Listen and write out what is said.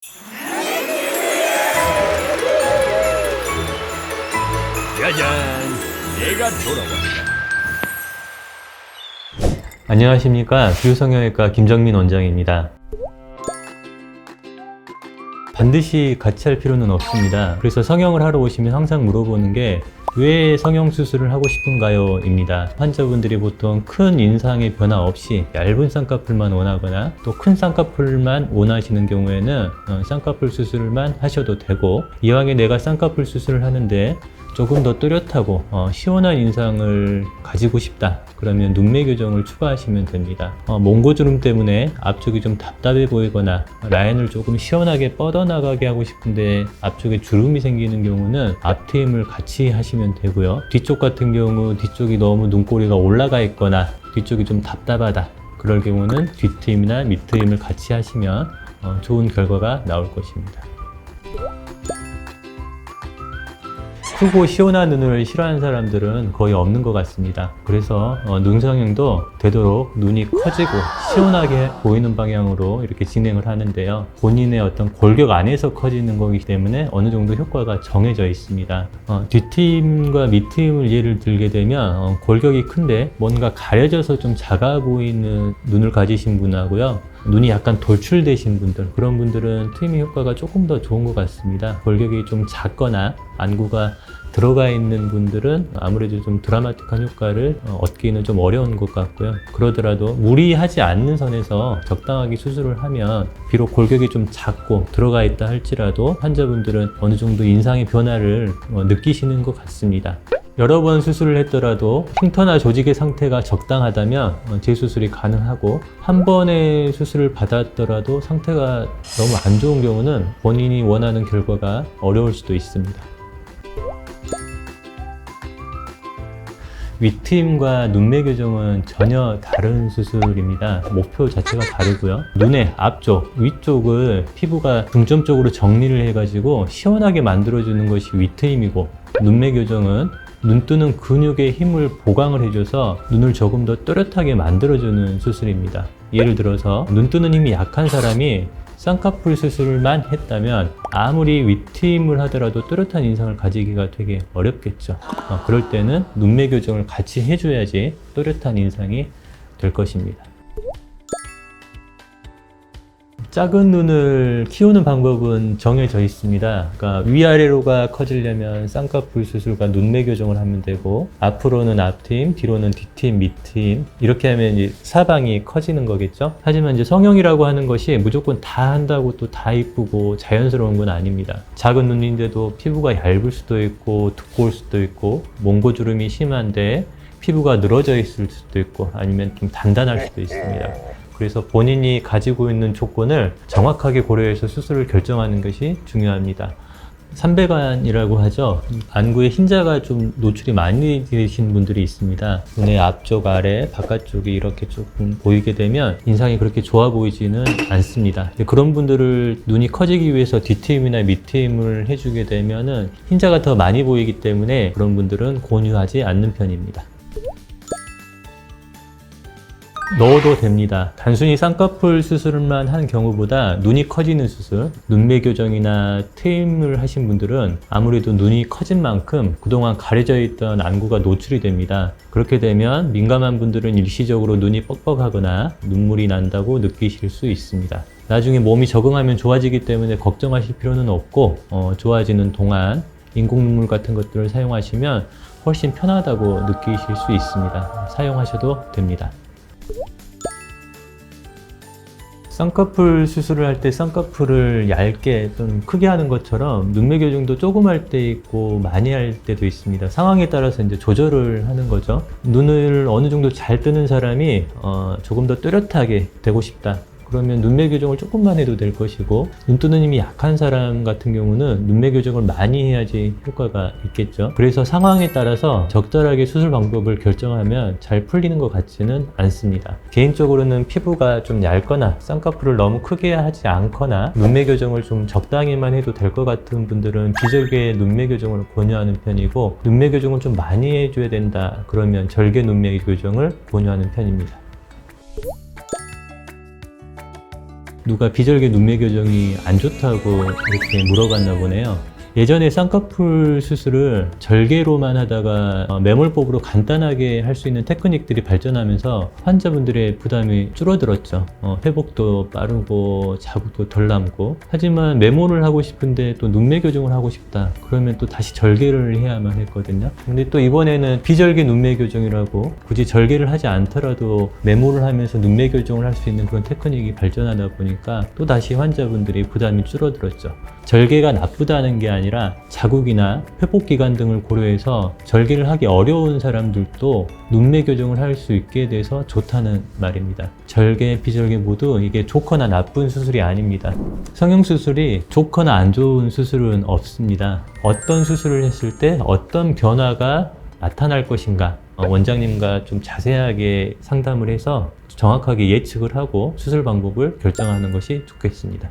짜잔! 내가 돌아왔다. 안녕하십니까. 비유성형외과 김정민 원장입니다. 반드시 같이 할 필요는 없습니다. 그래서 성형을 하러 오시면 항상 물어보는 게 왜 성형 수술을 하고 싶은가요? 입니다. 환자분들이 보통 큰 인상의 변화 없이 얇은 쌍꺼풀만 원하거나 또 큰 쌍꺼풀만 원하시는 경우에는 쌍꺼풀 수술만 하셔도 되고, 이왕에 내가 쌍꺼풀 수술을 하는데 조금 더 또렷하고 시원한 인상을 가지고 싶다, 그러면 눈매 교정을 추가하시면 됩니다. 몽고주름 때문에 앞쪽이 좀 답답해 보이거나 라인을 조금 시원하게 뻗어나가게 하고 싶은데 앞쪽에 주름이 생기는 경우는 앞트임을 같이 하시면 되고요. 뒤쪽 같은 경우 뒤쪽이 너무 눈꼬리가 올라가 있거나 뒤쪽이 좀 답답하다, 그럴 경우는 뒷트임이나 밑트임을 같이 하시면 좋은 결과가 나올 것입니다. 크고 시원한 눈을 싫어하는 사람들은 거의 없는 것 같습니다. 그래서 눈 성형도 되도록 눈이 커지고 시원하게 보이는 방향으로 이렇게 진행을 하는데요. 본인의 어떤 골격 안에서 커지는 거기 때문에 어느 정도 효과가 정해져 있습니다. 뒷트임과 밑트임을 예를 들게 되면 골격이 큰데 뭔가 가려져서 좀 작아 보이는 눈을 가지신 분하고요, 눈이 약간 돌출되신 분들, 그런 분들은 트리밍 효과가 조금 더 좋은 것 같습니다. 골격이 좀 작거나 안구가 들어가 있는 분들은 아무래도 좀 드라마틱한 효과를 얻기는 좀 어려운 것 같고요. 그러더라도 무리하지 않는 선에서 적당하게 수술을 하면 비록 골격이 좀 작고 들어가 있다 할지라도 환자분들은 어느 정도 인상의 변화를 느끼시는 것 같습니다. 여러 번 수술을 했더라도 흉터나 조직의 상태가 적당하다면 재수술이 가능하고, 한 번의 수술을 받았더라도 상태가 너무 안 좋은 경우는 본인이 원하는 결과가 어려울 수도 있습니다. 윗트임과 눈매 교정은 전혀 다른 수술입니다. 목표 자체가 다르고요. 눈의 앞쪽, 위쪽을 피부가 중점적으로 정리를 해가지고 시원하게 만들어주는 것이 윗트임이고, 눈매 교정은 눈 뜨는 근육의 힘을 보강을 해줘서 눈을 조금 더 또렷하게 만들어주는 수술입니다. 예를 들어서 눈 뜨는 힘이 약한 사람이 쌍꺼풀 수술만 했다면 아무리 윗트임을 하더라도 또렷한 인상을 가지기가 되게 어렵겠죠. 그럴 때는 눈매 교정을 같이 해줘야지 또렷한 인상이 될 것입니다. 작은 눈을 키우는 방법은 정해져 있습니다. 그러니까 위아래로가 커지려면 쌍꺼풀 수술과 눈매 교정을 하면 되고, 앞으로는 앞트임, 뒤로는 뒷트임, 밑트임, 이렇게 하면 이제 사방이 커지는 거겠죠. 하지만 이제 성형이라고 하는 것이 무조건 다 한다고 또 다 이쁘고 자연스러운 건 아닙니다. 작은 눈인데도 피부가 얇을 수도 있고 두꺼울 수도 있고, 몽고주름이 심한데 피부가 늘어져 있을 수도 있고, 아니면 좀 단단할 수도 있습니다. 그래서 본인이 가지고 있는 조건을 정확하게 고려해서 수술을 결정하는 것이 중요합니다. 삼배관이라고 하죠. 안구에 흰자가 좀 노출이 많이 되신 분들이 있습니다. 눈의 앞쪽, 아래, 바깥쪽이 이렇게 조금 보이게 되면 인상이 그렇게 좋아 보이지는 않습니다. 그런 분들을 눈이 커지기 위해서 뒷트임이나 밑트임을 해주게 되면은 흰자가 더 많이 보이기 때문에 그런 분들은 권유하지 않는 편입니다. 넣어도 됩니다. 단순히 쌍꺼풀 수술만 한 경우보다 눈이 커지는 수술, 눈매 교정이나 트임을 하신 분들은 아무래도 눈이 커진 만큼 그동안 가려져 있던 안구가 노출이 됩니다. 그렇게 되면 민감한 분들은 일시적으로 눈이 뻑뻑하거나 눈물이 난다고 느끼실 수 있습니다. 나중에 몸이 적응하면 좋아지기 때문에 걱정하실 필요는 없고, 좋아지는 동안 인공 눈물 같은 것들을 사용하시면 훨씬 편하다고 느끼실 수 있습니다. 사용하셔도 됩니다. 쌍꺼풀 수술을 할 때 쌍꺼풀을 얇게 또는 크게 하는 것처럼 눈매 교정도 조금 할 때 있고 많이 할 때도 있습니다. 상황에 따라서 이제 조절을 하는 거죠. 눈을 어느 정도 잘 뜨는 사람이 조금 더 또렷하게 되고 싶다, 그러면 눈매 교정을 조금만 해도 될 것이고, 눈 뜨는 힘이 약한 사람 같은 경우는 눈매 교정을 많이 해야지 효과가 있겠죠. 그래서 상황에 따라서 적절하게 수술 방법을 결정하면 잘 풀리는 것 같지는 않습니다. 개인적으로는 피부가 좀 얇거나 쌍꺼풀을 너무 크게 하지 않거나 눈매 교정을 좀 적당히만 해도 될 것 같은 분들은 비절개 눈매 교정을 권유하는 편이고, 눈매 교정을 좀 많이 해줘야 된다 그러면 절개 눈매 교정을 권유하는 편입니다. 누가 비절개 눈매 교정이 안 좋다고 이렇게 물어봤나 보네요. 예전에 쌍꺼풀 수술을 절개로만 하다가 매몰법으로 간단하게 할 수 있는 테크닉들이 발전하면서 환자분들의 부담이 줄어들었죠. 회복도 빠르고 자국도 덜 남고. 하지만 매몰을 하고 싶은데 또 눈매 교정을 하고 싶다. 그러면 또 다시 절개를 해야만 했거든요. 근데 또 이번에는 비절개 눈매 교정이라고 굳이 절개를 하지 않더라도 매몰을 하면서 눈매 교정을 할 수 있는 그런 테크닉이 발전하다 보니까 또 다시 환자분들이 부담이 줄어들었죠. 절개가 나쁘다는 게 아니라 자국이나 회복 기간 등을 고려해서 절개를 하기 어려운 사람들도 눈매 교정을 할 수 있게 돼서 좋다는 말입니다. 절개, 비절개 모두 이게 좋거나 나쁜 수술이 아닙니다. 성형수술이 좋거나 안 좋은 수술은 없습니다. 어떤 수술을 했을 때 어떤 변화가 나타날 것인가 원장님과 좀 자세하게 상담을 해서 정확하게 예측을 하고 수술 방법을 결정하는 것이 좋겠습니다.